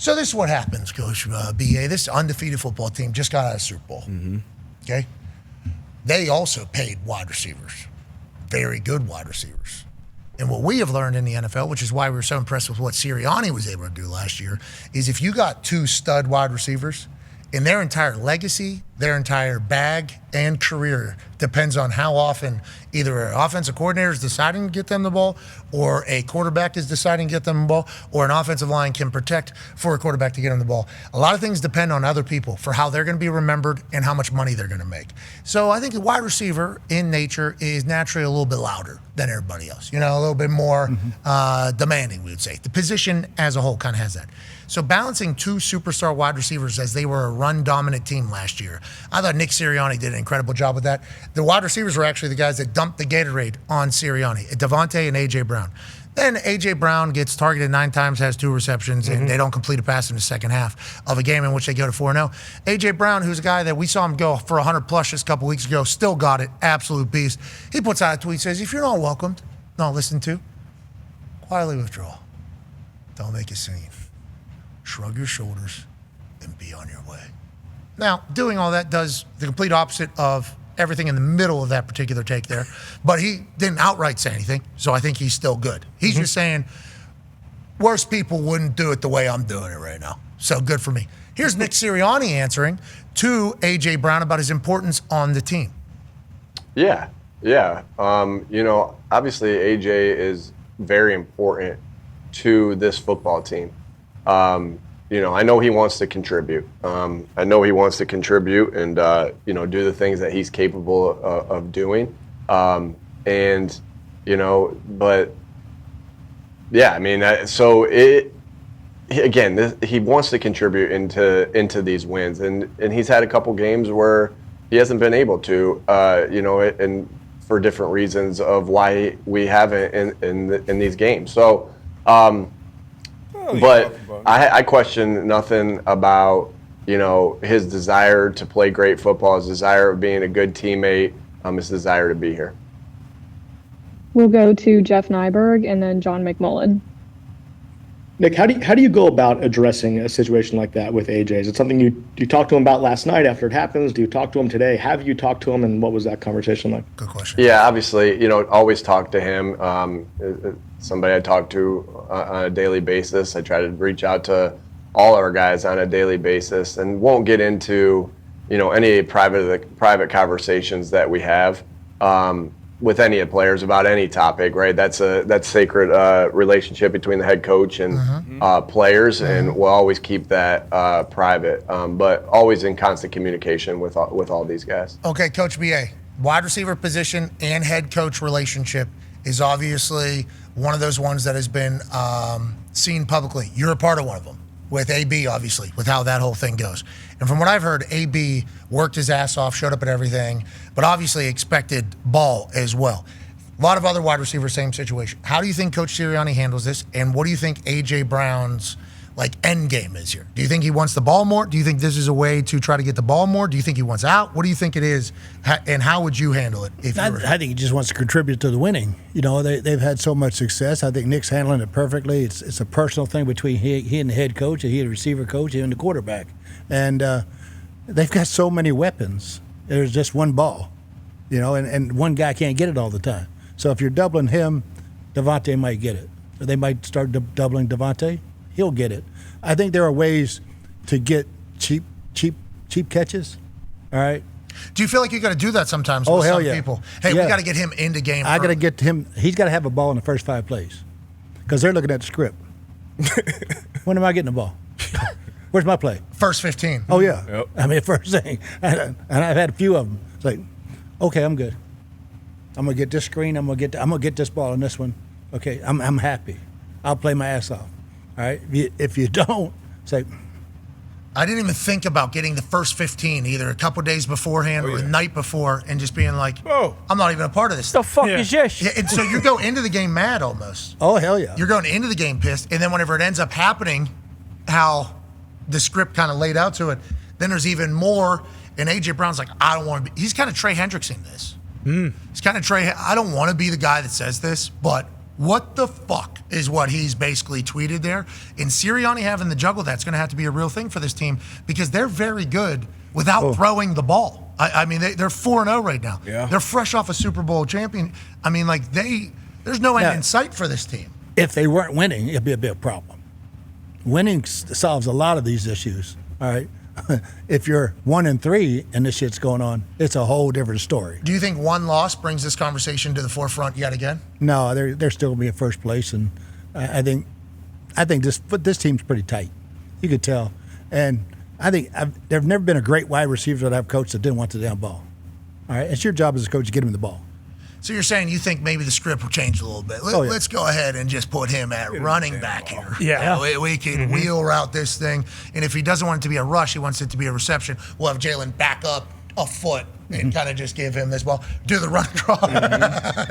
So this is what happens, Coach B.A. This undefeated football team just got out of Super Bowl. Okay? They also paid wide receivers. Very good wide receivers. And what we have learned in the NFL, which is why we were so impressed with what Sirianni was able to do last year, is if you got 2 stud wide receivers, in their entire legacy, their entire bag and career depends on how often either an offensive coordinator is deciding to get them the ball, or a quarterback is deciding to get them the ball, or an offensive line can protect for a quarterback to get them the ball. A lot of things depend on other people for how they're going to be remembered and how much money they're going to make. So I think the wide receiver in nature is naturally a little bit louder than everybody else. A little bit more demanding, we would say. The position as a whole kind of has that. So balancing 2 superstar wide receivers as they were a run-dominant team last year, I thought Nick Sirianni did an incredible job with that. The wide receivers were actually the guys that dumped the Gatorade on Sirianni, Devontae and A.J. Brown. Then A.J. Brown gets targeted 9 times, has 2 receptions, and they don't complete a pass in the second half of a game in which they go to 4-0. A.J. Brown, who's a guy that we saw him go for 100-plus just a couple weeks ago, still got it, absolute beast. He puts out a tweet, says, if you're not welcomed, not listened to, quietly withdraw. Don't make a scene. Shrug your shoulders and be on your way. Now, doing all that does the complete opposite of everything in the middle of that particular take there, but he didn't outright say anything, so I think he's still good. He's just saying, worst people wouldn't do it the way I'm doing it right now, so good for me. Here's Nick Sirianni answering to A.J. Brown about his importance on the team. Yeah. Obviously A.J. is very important to this football team. I know he wants to contribute. And, do the things that he's capable of doing. But yeah, he wants to contribute into these wins. And he's had a couple games where he hasn't been able to, and for different reasons of why we haven't in these games. So, but I question nothing about, his desire to play great football, his desire of being a good teammate, his desire to be here. We'll go to Jeff Nyberg and then John McMullen. Nick, how do you go about addressing a situation like that with AJ? Is it something you talked to him about last night after it happens? Do you talk to him today? Have you talked to him, and what was that conversation like? Good question. Yeah, obviously, always talk to him. Somebody I talk to on a daily basis. I try to reach out to all our guys on a daily basis, and won't get into any private conversations that we have with any of the players about any topic. Right? That's sacred relationship between the head coach and players, and we'll always keep that private, but always in constant communication with all these guys. Okay, Coach B.A., wide receiver position and head coach relationship is obviously one of those ones that has been seen publicly. You're a part of one of them with AB, obviously, with how that whole thing goes. And from what I've heard, AB worked his ass off, showed up at everything, but obviously expected ball as well. A lot of other wide receivers, same situation. How do you think Coach Sirianni handles this, and what do you think A.J. Brown's end game is here? Do you think he wants the ball more? Do you think this is a way to try to get the ball more? Do you think he wants out? What do you think it is, and how would you handle it? I think he just wants to contribute to the winning. They've had so much success. I think Nick's handling it perfectly. It's a personal thing between he and the head coach, and he and the receiver coach, and the quarterback. And they've got so many weapons. There's just one ball, and one guy can't get it all the time. So if you're doubling him, Devontae might get it. So they might start doubling Devontae. He'll get it. I think there are ways to get cheap catches. All right. Do you feel like you got to do that sometimes with some yeah. people? Hey, yeah. We got to get him into game. I got to get him. He's got to have a ball in the first 5 plays because they're looking at the script. When am I getting the ball? Where's my play? First 15. Oh yeah. Yep. First thing, and I've had a few of them. It's like, okay, I'm good. I'm gonna get this screen. I'm gonna get this ball on this one. Okay, I'm happy. I'll play my ass off. All right. If you don't, say. I didn't even think about getting the first 15 either a couple days beforehand or the night before, and just being like, "Oh, I'm not even a part of this." The fuck is this? Yeah, and so you go into the game mad almost. Oh hell yeah! You're going into the game pissed, and then whenever it ends up happening, how the script kind of laid out to it, then there's even more. And AJ Brown's like, I don't want to be. He's kind of Trey Hendrickson this. He's kind of Trey. I don't want to be the guy that says this, but what the fuck is what he's basically tweeted there. And Sirianni having to juggle that's going to have to be a real thing for this team because they're very good without throwing the ball. I mean, they're 4-0 right now. Yeah. They're fresh off a Super Bowl champion. I mean, like there's no end in sight for this team. If they weren't winning, it'd be a big problem. Winning solves a lot of these issues. All right. If you're 1-3 and this shit's going on, it's a whole different story. Do you think one loss brings this conversation to the forefront yet again? No, they're still gonna be in first place, and I think this team's pretty tight. You could tell, and I think there's never been a great wide receiver that I've coached that didn't want the damn ball. All right, it's your job as a coach to get him the ball. So you're saying you think maybe the script will change a little bit. Let's go ahead and just put him at running back here. Yeah. We can wheel route this thing. And if he doesn't want it to be a rush, he wants it to be a reception, we'll have Jalen back up a foot and kind of just give him this ball. Do the run draw.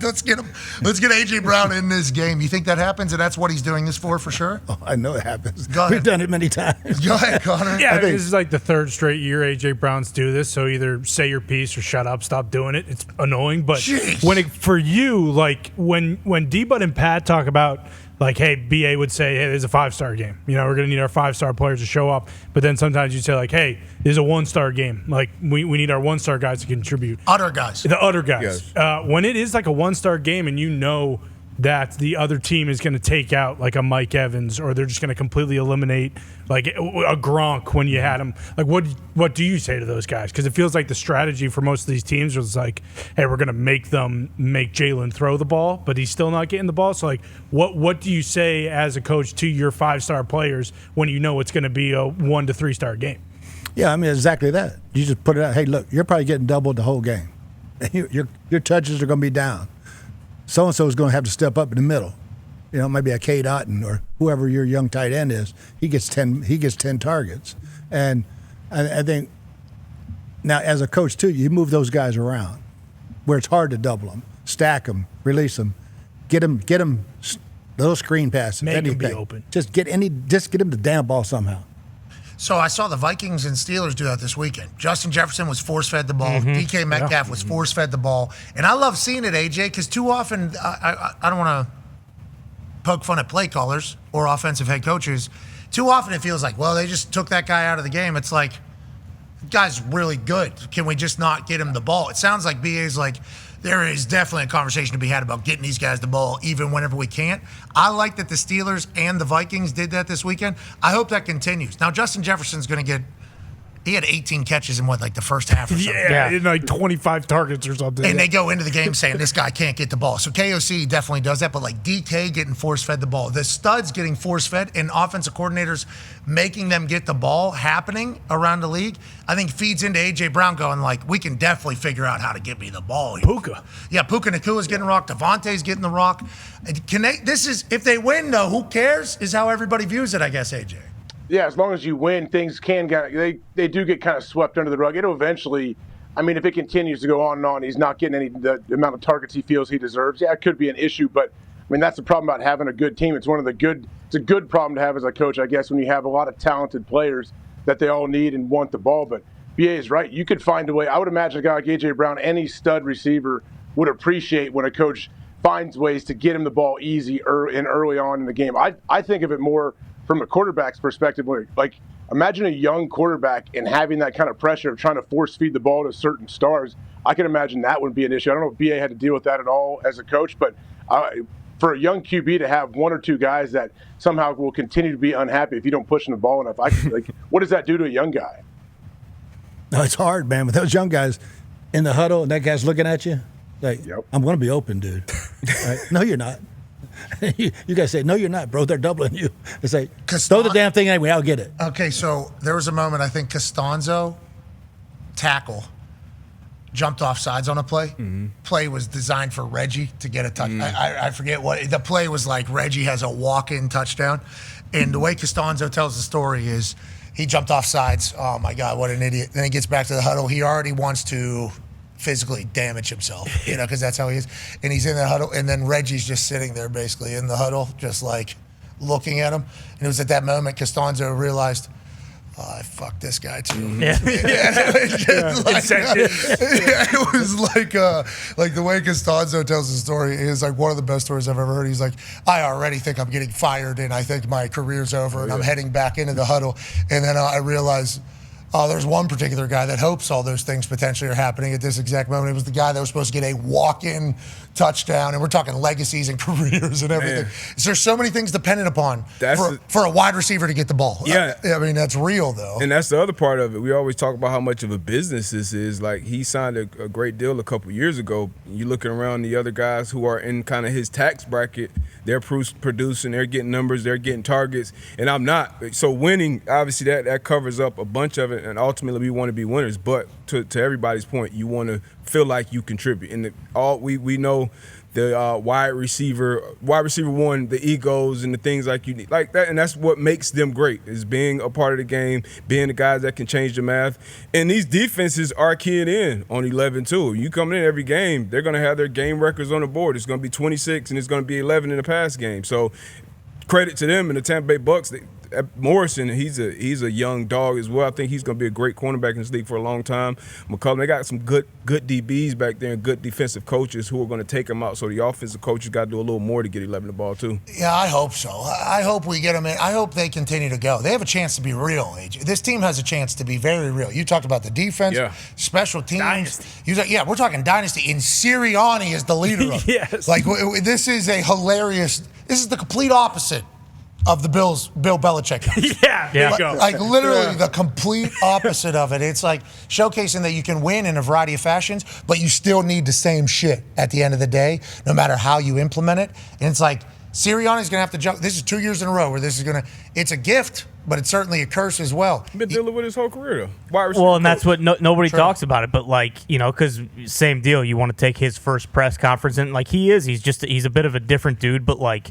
Let's get A.J. Brown in this game. You think that happens and that's what he's doing this for sure? Oh, I know it happens. Go ahead. We've done it many times. Go ahead, Connor. Yeah, this is like the third straight year A.J. Brown's do this, so either say your piece or shut up, stop doing it. It's annoying, but for you, like when D-Bud and Pat talk about like, hey, BA would say, hey, there's a 5-star game. You know, we're going to need our 5-star players to show up. But then sometimes you say, like, hey, there's a 1-star game. Like, we need our 1-star guys to contribute. Other guys. The other guys. Yes. When it is like a 1-star game and you know that the other team is going to take out like a Mike Evans or they're just going to completely eliminate like a Gronk when you had him. Like, what do you say to those guys? Because it feels like the strategy for most of these teams was like, hey, we're going to make Jalen throw the ball, but he's still not getting the ball. So, like, what do you say as a coach to your 5-star players when you know it's going to be a 1 to 3-star game? Yeah, I mean, exactly that. You just put it out, hey, look, you're probably getting doubled the whole game. Your touches are going to be down. So-and-so is going to have to step up in the middle. You know, maybe a K. Otten or whoever your young tight end is. He gets 10 targets. And I think now as a coach, too, you move those guys around where it's hard to double them, stack them, release them, get them little screen passes. Make anything. them be open. Just get them the damn ball somehow. So I saw the Vikings and Steelers do that this weekend. Justin Jefferson was force-fed the ball. DK Metcalf was force-fed the ball. And I love seeing it, AJ, because too often, I don't want to poke fun at play callers or offensive head coaches. Too often it feels like, well, they just took that guy out of the game. It's like, the guy's really good. Can we just not get him the ball? It sounds like BA's like, there is definitely a conversation to be had about getting these guys the ball even whenever we can't. I like that the Steelers and the Vikings did that this weekend. I hope that continues. Now, Justin Jefferson's going to get He had 18 catches in the first half or something. Yeah, like 25 targets or something. And they go into the game saying this guy can't get the ball. So KOC definitely does that, but like DK getting force-fed the ball. The studs getting force-fed and offensive coordinators making them get the ball happening around the league, I think feeds into A.J. Brown going like, we can definitely figure out how to get me the ball here. Puka. Yeah, Puka Nakua's getting rocked. Devontae's getting the rock. If they win, though, who cares is how everybody views it, I guess, A.J. Yeah, as long as you win, things can get they do get kind of swept under the rug. It'll eventually, I mean, if it continues to go on and on, he's not getting the amount of targets he feels he deserves. Yeah, it could be an issue, but I mean that's the problem about having a good team. It's a good problem to have as a coach, I guess, when you have a lot of talented players that they all need and want the ball. But BA is right. You could find a way. I would imagine a guy like A.J. Brown, any stud receiver, would appreciate when a coach finds ways to get him the ball easy early on in the game. I think of it more from a quarterback's perspective, like imagine a young quarterback and having that kind of pressure of trying to force feed the ball to certain stars. I can imagine that would be an issue. I don't know if BA had to deal with that at all as a coach, but for a young QB to have one or two guys that somehow will continue to be unhappy if you don't push them the ball enough, what does that do to a young guy? No, it's hard, man. With those young guys in the huddle and that guy's looking at you, like, yep. I'm going to be open, dude. Right? No, you're not. You guys say, no, you're not, bro. They're doubling you. It's like, throw the damn thing anyway. I'll get it. Okay, so there was a moment, I think Costanzo tackle jumped off sides on a play. Mm-hmm. Play was designed for Reggie to get a touch. I forget what. The play was like Reggie has a walk-in touchdown. And the way Costanzo tells the story is he jumped off sides. Oh, my God, what an idiot. Then he gets back to the huddle. He already wants to physically damage himself, because that's how he is. And he's in the huddle, and then Reggie's just sitting there basically in the huddle, just like looking at him. And it was at that moment Costanzo realized, I fucked this guy too. Yeah. It was like the way Costanzo tells the story is like one of the best stories I've ever heard. He's like, I already think I'm getting fired and I think my career's over and I'm heading back into the huddle. And then I realize, there's one particular guy that hopes all those things potentially are happening at this exact moment. It was the guy that was supposed to get a walk-in touchdown, and we're talking legacies and careers and everything. So there's so many things dependent upon for a wide receiver to get the ball. Yeah. I mean, that's real, though. And that's the other part of it. We always talk about how much of a business this is. Like, he signed a great deal a couple years ago. You're looking around the other guys who are in kind of his tax bracket. They're producing, they're getting numbers, they're getting targets, and I'm not. So winning, obviously, that covers up a bunch of it, and ultimately we want to be winners. But to everybody's point, you want to feel like you contribute. And we know the wide receiver one, the egos and the things like you need, like that, and that's what makes them great, is being a part of the game, being the guys that can change the math. And these defenses are keying in on 11-2. You come in every game, they're going to have their game records on the board. It's going to be 26 and it's going to be 11 in the pass game. So credit to them and the Tampa Bay Bucks. Morrison, he's a young dog as well. I think he's going to be a great cornerback in this league for a long time. McCullum, they got some good DBs back there and good defensive coaches who are going to take him out. So the offensive coaches got to do a little more to get 11 the ball too. Yeah, I hope so. I hope we get them in. I hope they continue to go. They have a chance to be real, AJ. This team has a chance to be very real. You talked about the defense, special teams. Dynasty. We're talking dynasty. And Sirianni is the leader of it. Yes. Like, this is a hilarious – this is the complete opposite of the Bill Belichick house. There you go. Like literally the complete opposite of it. It's like showcasing that you can win in a variety of fashions, but you still need the same shit at the end of the day, no matter how you implement it. And it's like Sirianni's going to have to jump. This is 2 years in a row where this is going to – it's a gift, but it's certainly a curse as well. He's been dealing with his whole career, though. Well, and that's what nobody talks about it. But, like, because same deal. You want to take his first press conference, and, like, he's a bit of a different dude, but, like,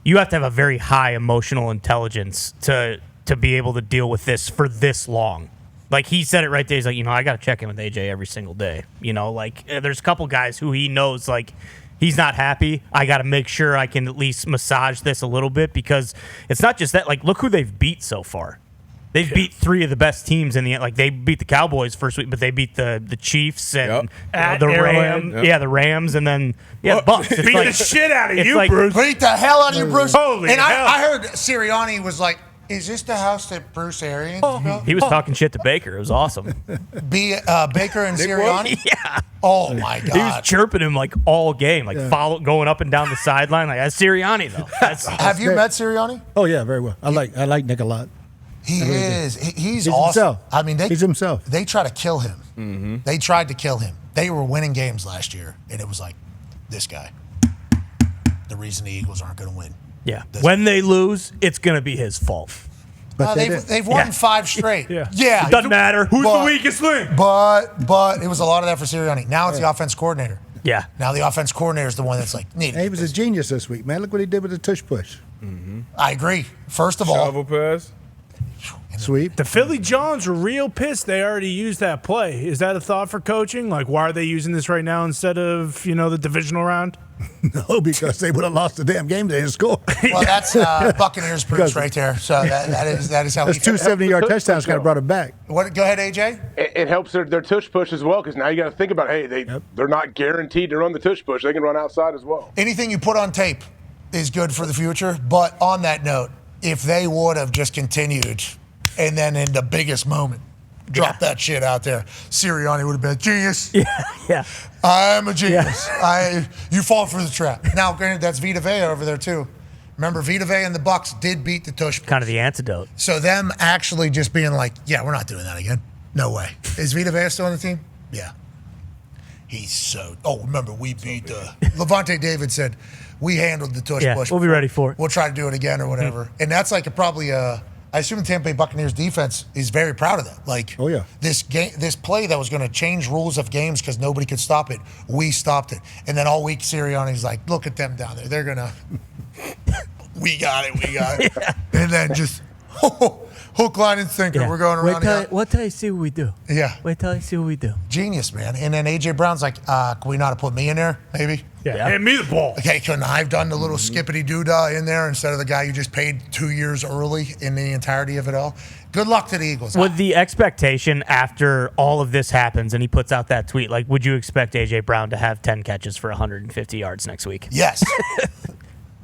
you have to have a very high emotional intelligence to be able to deal with this for this long. Like, he said it right there. He's like, I got to check in with AJ every single day. Like, there's a couple guys who he knows, like, he's not happy. I got to make sure I can at least massage this a little bit, because it's not just that. Like, look who they've beat so far. They've beat three of the best teams in the – like, they beat the Cowboys first week, but they beat the Chiefs and the Rams. Yep. Yeah, the Rams, and then the Bucks. It's beat like, the shit out of you, like, Bruce. Beat the hell out of you, Bruce. Holy and hell. I heard Sirianni was like, is this the house that Bruce Arians built? He was talking shit to Baker. It was awesome. Baker and Sirianni? Yeah. Oh, my God. He was chirping him, like, all game, like, going up and down the sideline. Like, that's Sirianni, though. Have you met Sirianni? Oh, yeah, very well. I like Nick a lot. He is. He's awesome. Himself. I mean, he's himself. They try to kill him. Mm-hmm. They tried to kill him. They were winning games last year, and it was like, this guy. The reason the Eagles aren't going to win. Yeah. When they lose, it's going to be his fault. But they've won 5 straight. Yeah. It doesn't matter. Who's the weakest link? But it was a lot of that for Sirianni. Now it's the offense coordinator. Yeah. Now the offense coordinator is the one that's like, needed. He was a genius this week, man. Look what he did with the tush push. Mm-hmm. I agree. First of all, Shovel pass. Sweep. The Philly Johns were real pissed they already used that play. Is that a thought for coaching? Like, why are they using this right now instead of, the divisional round? No, because they would have lost the damn game. They didn't score. well, that's Buccaneers Bruce right there. So that is how those 2 70-yard touchdowns kind of brought it back. What? Go ahead, AJ. It helps their tush push as well, because now you got to think about, they're not guaranteed to run the tush push. They can run outside as well. Anything you put on tape is good for the future. But on that note, if they would have just continued and then in the biggest moment, drop that shit out there, Sirianni would have been genius. Yeah. I'm a genius. You fall for the trap. Now, granted, that's Vita Vea over there too. Remember, Vita Vea and the Bucks did beat the tush push. Kind of the antidote. So them actually just being like, yeah, we're not doing that again. No way. Is Vita Vea still on the team? Yeah. He's so. Oh, remember, we beat Levante David said, we handled the tush push. We'll be ready for it. We'll try to do it again or whatever. And that's like I assume the Tampa Bay Buccaneers defense is very proud of that. Like, oh yeah, this play that was going to change rules of games because nobody could stop it, we stopped it. And then all week, Sirianni's like, look at them down there. They're going to, we got it. Yeah. And then just hook, line, and sinker. Yeah. We're going around. Wait till you see what we do. Yeah. Wait till you see what we do. Genius, man. And then A.J. Brown's like, can we not have put me in there, maybe? Yeah. Hand me the ball. Okay, couldn't I have done the little skippity doodah in there instead of the guy you just paid 2 years early in the entirety of it all? Good luck to the Eagles. With the expectation after all of this happens and he puts out that tweet, like, would you expect A.J. Brown to have 10 catches for 150 yards next week? Yes.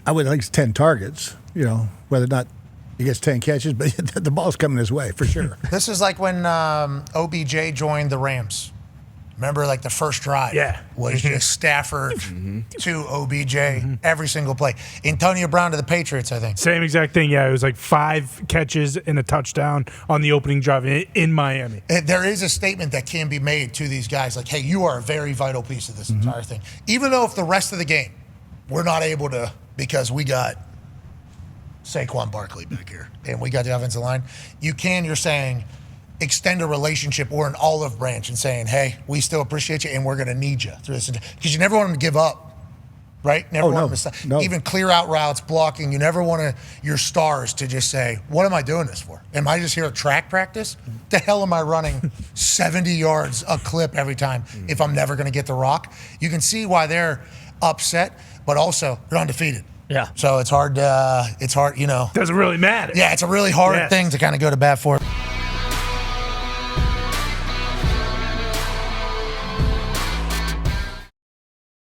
I would at least 10 targets, whether or not he gets 10 catches, but the ball's coming his way for sure. This is like when OBJ joined the Rams. Remember, like the first drive was just Stafford to OBJ every single play. Antonio Brown to the Patriots, I think. Same exact thing. Yeah, it was like 5 catches and a touchdown on the opening drive in Miami. There is a statement that can be made to these guys like, hey, you are a very vital piece of this entire thing. Even though if the rest of the game we're not able to, because we got Saquon Barkley back here and we got the offensive line, you're saying, extend a relationship or an olive branch and saying, hey, we still appreciate you and we're going to need you through this. Because you never want them to give up, right? Never want them to stop. No. Even clear out routes, blocking. You never want your stars to just say, what am I doing this for? Am I just here at track practice? The hell am I running 70 yards a clip every time if I'm never going to get the rock? You can see why they're upset, but also they're undefeated. Yeah. So it's hard, Doesn't really matter. Yeah, it's a really hard thing to kind of go to bat for.